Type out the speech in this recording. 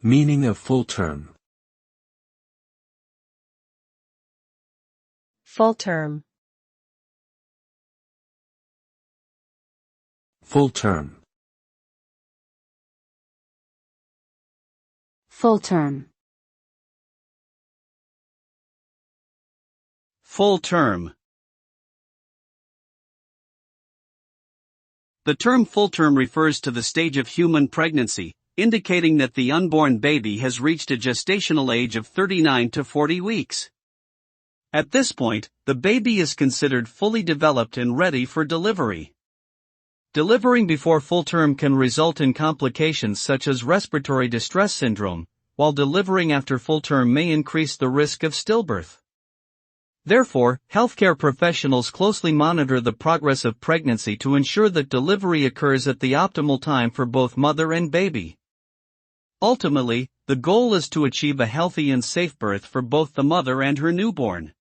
Meaning of full term. Full term. Full term. Full term. Full term. The term full term refers to the stage of human pregnancy, indicating that the unborn baby has reached a gestational age of 39 to 40 weeks. At this point, the baby is considered fully developed and ready for delivery. Delivering before full term can result in complications such as respiratory distress syndrome, while delivering after full term may increase the risk of stillbirth. Therefore, healthcare professionals closely monitor the progress of pregnancy to ensure that delivery occurs at the optimal time for both mother and baby. Ultimately, the goal is to achieve a healthy and safe birth for both the mother and her newborn.